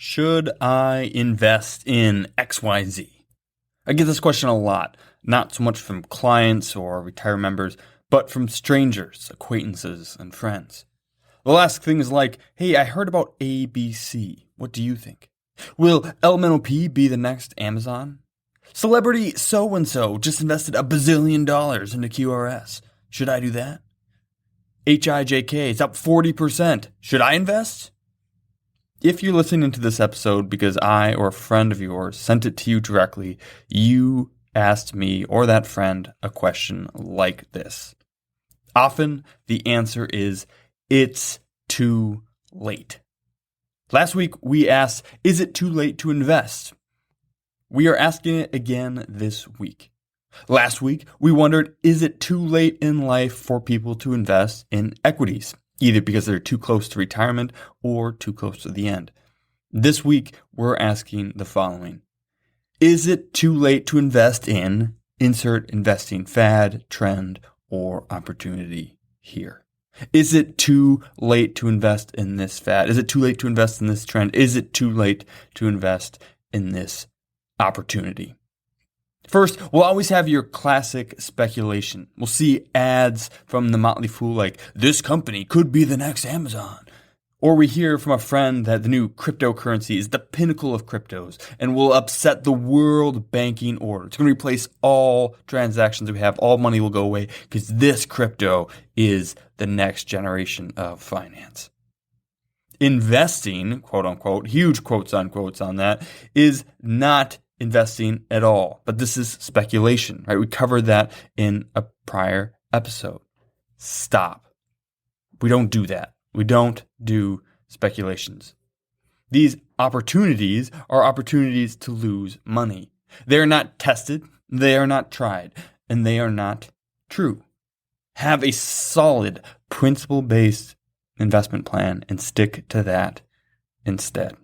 Should I invest in XYZ? I get this question a lot, not so much from clients or retirement members, but from strangers, acquaintances, and friends. They'll ask things like, hey, I heard about ABC. What do you think? Will LMNOP be the next Amazon? Celebrity so-and-so just invested $1 bazillion into QRS. Should I do that? HIJK is up 40%. Should I invest? If you're listening to this episode because I or a friend of yours sent it to you directly, you asked me or that friend a question like this. Often the answer is, it's too late. Last week we asked, is it too late to invest? We are asking it again this week. Last week we wondered, is it too late in life for people to invest in equities? Either because they're too close to retirement or too close to the end. This week, we're asking the following. Is it too late to invest in insert investing fad, trend, or opportunity here? Is it too late to invest in this fad? Is it too late to invest in this trend? Is it too late to invest in this opportunity? First, we'll always have your classic speculation. We'll see ads from the Motley Fool like, this company could be the next Amazon. Or we hear from a friend that the new cryptocurrency is the pinnacle of cryptos and will upset the world banking order. It's going to replace all transactions we have. All money will go away because this crypto is the next generation of finance. Investing, quote unquote, huge quotes unquotes on that, is not investing at all. But this is speculation, right? We covered that in a prior episode. Stop. We don't do that. We don't do speculations. These opportunities are opportunities to lose money. They are not tested, they are not tried, and they are not true. Have a solid principle-based investment plan and stick to that instead.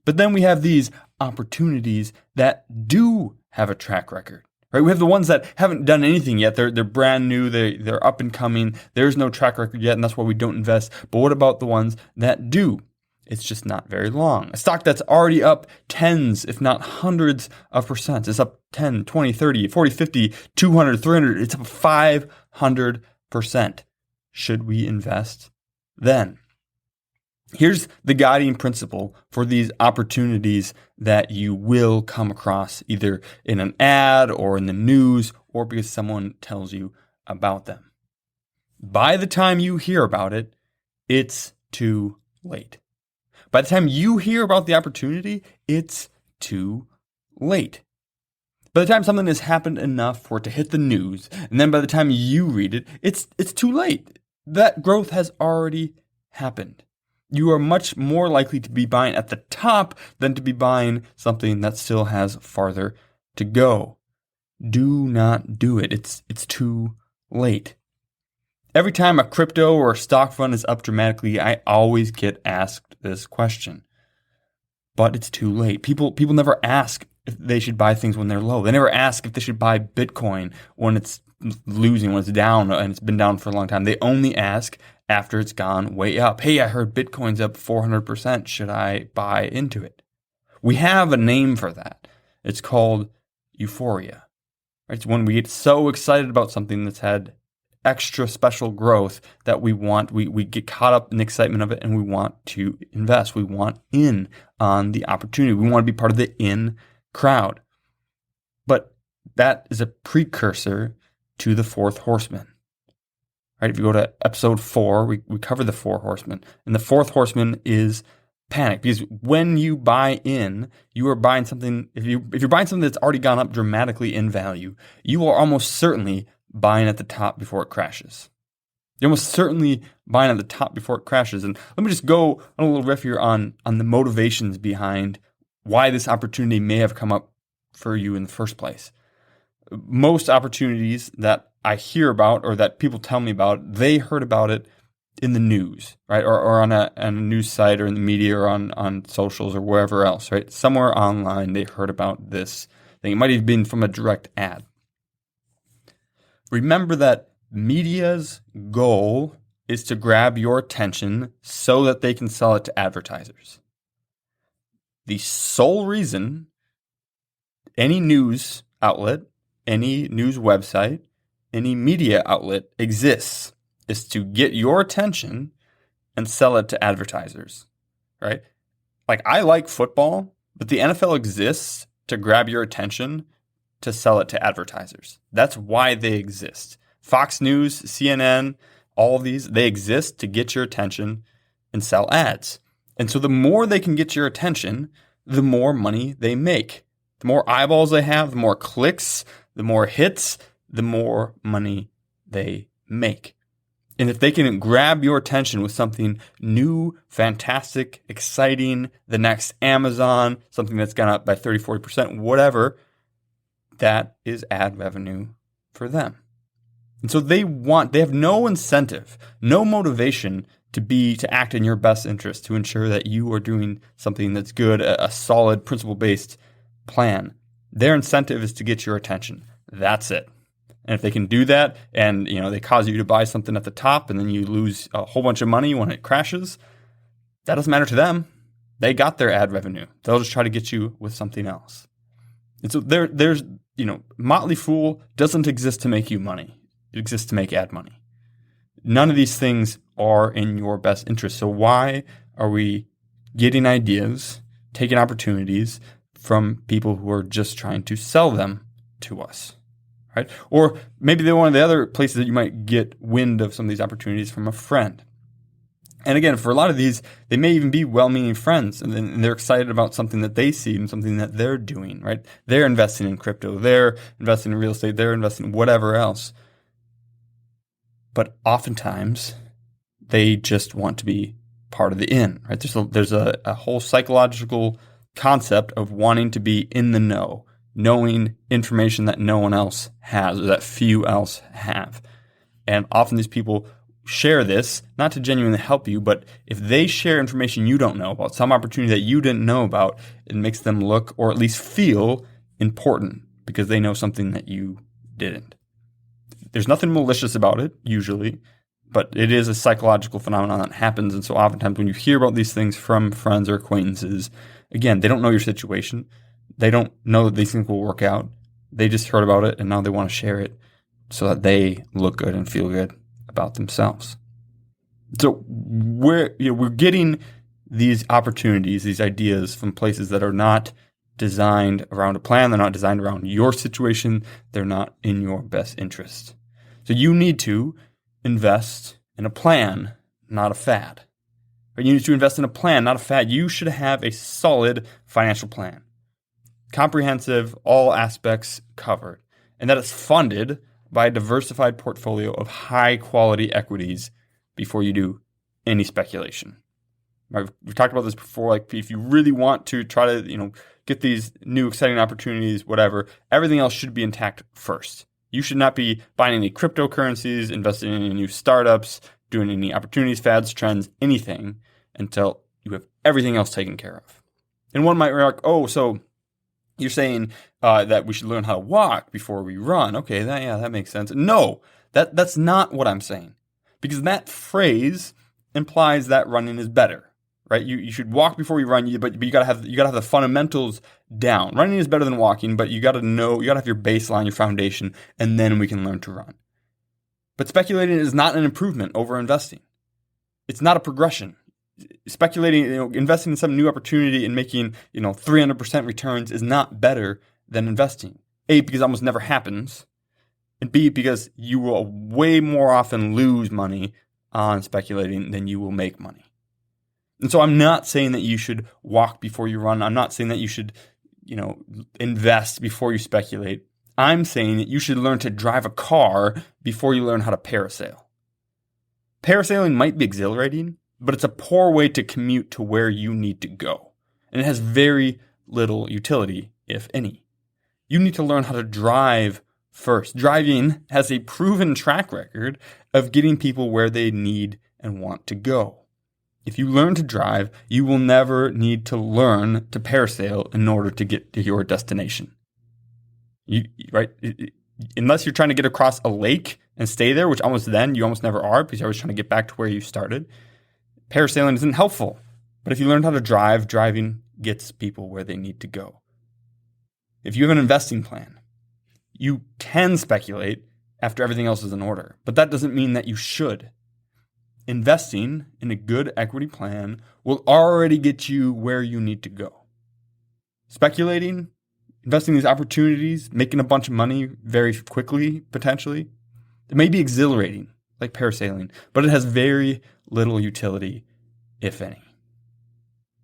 But then we have these opportunities that do have a track record, right? We have the ones that haven't done anything yet. They're brand new. They're up and coming. There's no track record yet, and that's why we don't invest. But what about the ones that do? It's just not very long. A stock that's already up tens, if not hundreds of percent. It's up 10, 20, 30, 40, 50, 200, 300. It's up 500%. Should we invest then? Here's the guiding principle for these opportunities that you will come across either in an ad or in the news or because someone tells you about them. By the time you hear about it, it's too late. By the time you hear about the opportunity, it's too late. By the time something has happened enough for it to hit the news, and then by the time you read it, it's too late. That growth has already happened. You are much more likely to be buying at the top than to be buying something that still has farther to go. Do not do it. It's too late. Every time a crypto or a stock fund is up dramatically, I always get asked this question. But it's too late. People never ask if they should buy things when they're low. They never ask if they should buy Bitcoin when it's losing, when it's down, and it's been down for a long time. They only ask after it's gone way up. Hey, I heard Bitcoin's up 400%. Should I buy into it? We have a name for that. It's called euphoria. Right? It's when we get so excited about something that's had extra special growth that we get caught up in the excitement of it and we want to invest. We want in on the opportunity. We want to be part of the in crowd. But that is a precursor to the fourth horseman. Right, if you go to episode 4, we cover the 4 horsemen. And the 4th horseman is panic. Because when you buy in, you are buying something, if you're buying something that's already gone up dramatically in value, you are almost certainly buying at the top before it crashes. You're almost certainly buying at the top before it crashes. And let me just go on a little riff here on the motivations behind why this opportunity may have come up for you in the first place. Most opportunities that I hear about or that people tell me about, they heard about it in the news, right? Or on a news site or in the media or on socials or wherever else, right? Somewhere online they heard about this thing. It might have been from a direct ad. Remember that media's goal is to grab your attention so that they can sell it to advertisers. the sole reason any news outlet, any news website, any media outlet exists is to get your attention and sell it to advertisers, right? Like, I like football, but the NFL exists to grab your attention to sell it to advertisers. That's why they exist. Fox News, CNN, all of these, they exist to get your attention and sell ads. And so the more they can get your attention, the more money they make. The more eyeballs they have, the more clicks, the more hits, the more money they make. And if they can grab your attention with something new, fantastic, exciting, the next Amazon, something that's gone up by 30, 40%, whatever, that is ad revenue for them. And so they have no incentive, no motivation to act in your best interest, to ensure that you are doing something that's good, a solid principle-based plan. Their incentive is to get your attention. That's it. And if they can do that and, they cause you to buy something at the top and then you lose a whole bunch of money when it crashes, that doesn't matter to them. They got their ad revenue. They'll just try to get you with something else. And so there's Motley Fool doesn't exist to make you money. It exists to make ad money. None of these things are in your best interest. So why are we getting ideas, taking opportunities from people who are just trying to sell them to us? Right? Or maybe they're one of the other places that you might get wind of some of these opportunities from a friend. And again, for a lot of these, they may even be well-meaning friends, and they're excited about something that they see and something that they're doing, right? They're investing in crypto, they're investing in real estate, they're investing in whatever else. But oftentimes, they just want to be part of the in, right? There's a whole psychological concept of wanting to be in the know, knowing information that no one else has or that few else have. And often these people share this, not to genuinely help you, but if they share information you don't know about, some opportunity that you didn't know about, it makes them look or at least feel important because they know something that you didn't. There's nothing malicious about it, usually, but it is a psychological phenomenon that happens. And so oftentimes when you hear about these things from friends or acquaintances, again, they don't know your situation. They don't know that these things will work out. They just heard about it and now they want to share it so that they look good and feel good about themselves. So we're getting these opportunities, these ideas from places that are not designed around a plan. They're not designed around your situation. They're not in your best interest. So you need to invest in a plan, not a fad. Or you need to invest in a plan, not a fad. You should have a solid financial plan. Comprehensive, all aspects covered. And that is funded by a diversified portfolio of high-quality equities before you do any speculation. Right? We've talked about this before. Like, if you really want to try to, get these new exciting opportunities, whatever, everything else should be intact first. You should not be buying any cryptocurrencies, investing in any new startups, doing any opportunities, fads, trends, anything until you have everything else taken care of. And one might react, so you're saying that we should learn how to walk before we run. Okay, that makes sense. No, that's not what I'm saying. Because that phrase implies that running is better. Right? You should walk before you run, but you gotta have the fundamentals down. Running is better than walking, but you gotta have your baseline, your foundation, and then we can learn to run. But speculating is not an improvement over investing. It's not a progression. Speculating, investing in some new opportunity and making 300% returns is not better than investing. A, because it almost never happens, and B, because you will way more often lose money on speculating than you will make money. And so I'm not saying that you should walk before you run. I'm not saying that you should, invest before you speculate. I'm saying that you should learn to drive a car before you learn how to parasail. Parasailing might be exhilarating, but it's a poor way to commute to where you need to go. And it has very little utility, if any. You need to learn how to drive first. Driving has a proven track record of getting people where they need and want to go. If you learn to drive, you will never need to learn to parasail in order to get to your destination. Right? Unless you're trying to get across a lake and stay there, which you almost never are because you're always trying to get back to where you started. Parasailing isn't helpful. But if you learn how to drive, driving gets people where they need to go. If you have an investing plan, you can speculate after everything else is in order, but that doesn't mean that you should. Investing in a good equity plan will already get you where you need to go. Speculating, investing in these opportunities, making a bunch of money very quickly, potentially, it may be exhilarating, like parasailing, but it has very little utility, if any.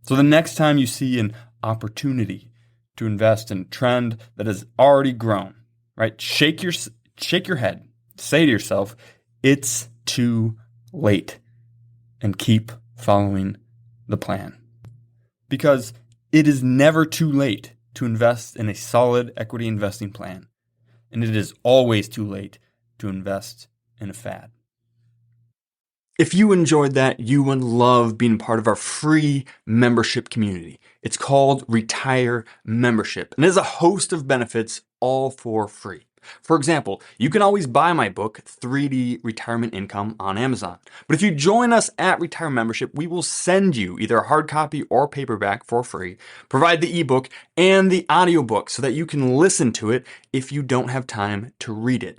So the next time you see an opportunity to invest in a trend that has already grown, right? Shake your head. Say to yourself, it's too late, and keep following the plan. Because it is never too late to invest in a solid equity investing plan, and it is always too late to invest in a fad. If you enjoyed that, you would love being part of our free membership community. It's called Retire Membership, and it has a host of benefits all for free. For example, you can always buy my book, 3D Retirement Income, on Amazon. But if you join us at Retire Membership, we will send you either a hard copy or paperback for free, provide the ebook and the audiobook so that you can listen to it if you don't have time to read it.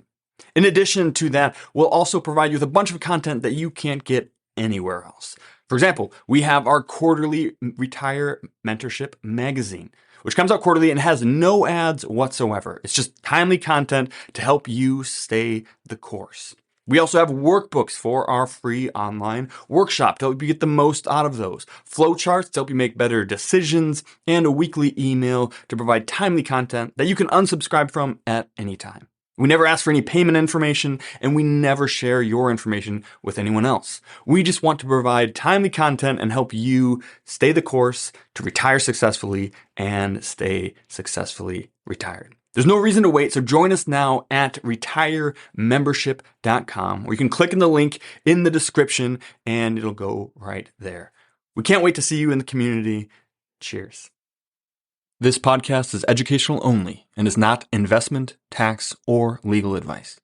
In addition to that, we'll also provide you with a bunch of content that you can't get anywhere else. For example, we have our quarterly Retire Mentorship magazine, which comes out quarterly and has no ads whatsoever. It's just timely content to help you stay the course. We also have workbooks for our free online workshop to help you get the most out of those, flowcharts to help you make better decisions, and a weekly email to provide timely content that you can unsubscribe from at any time. We never ask for any payment information, and we never share your information with anyone else. We just want to provide timely content and help you stay the course to retire successfully and stay successfully retired. There's no reason to wait, so join us now at retiremembership.com, where you can click on the link in the description and it'll go right there. We can't wait to see you in the community. Cheers. This podcast is educational only and is not investment, tax, or legal advice.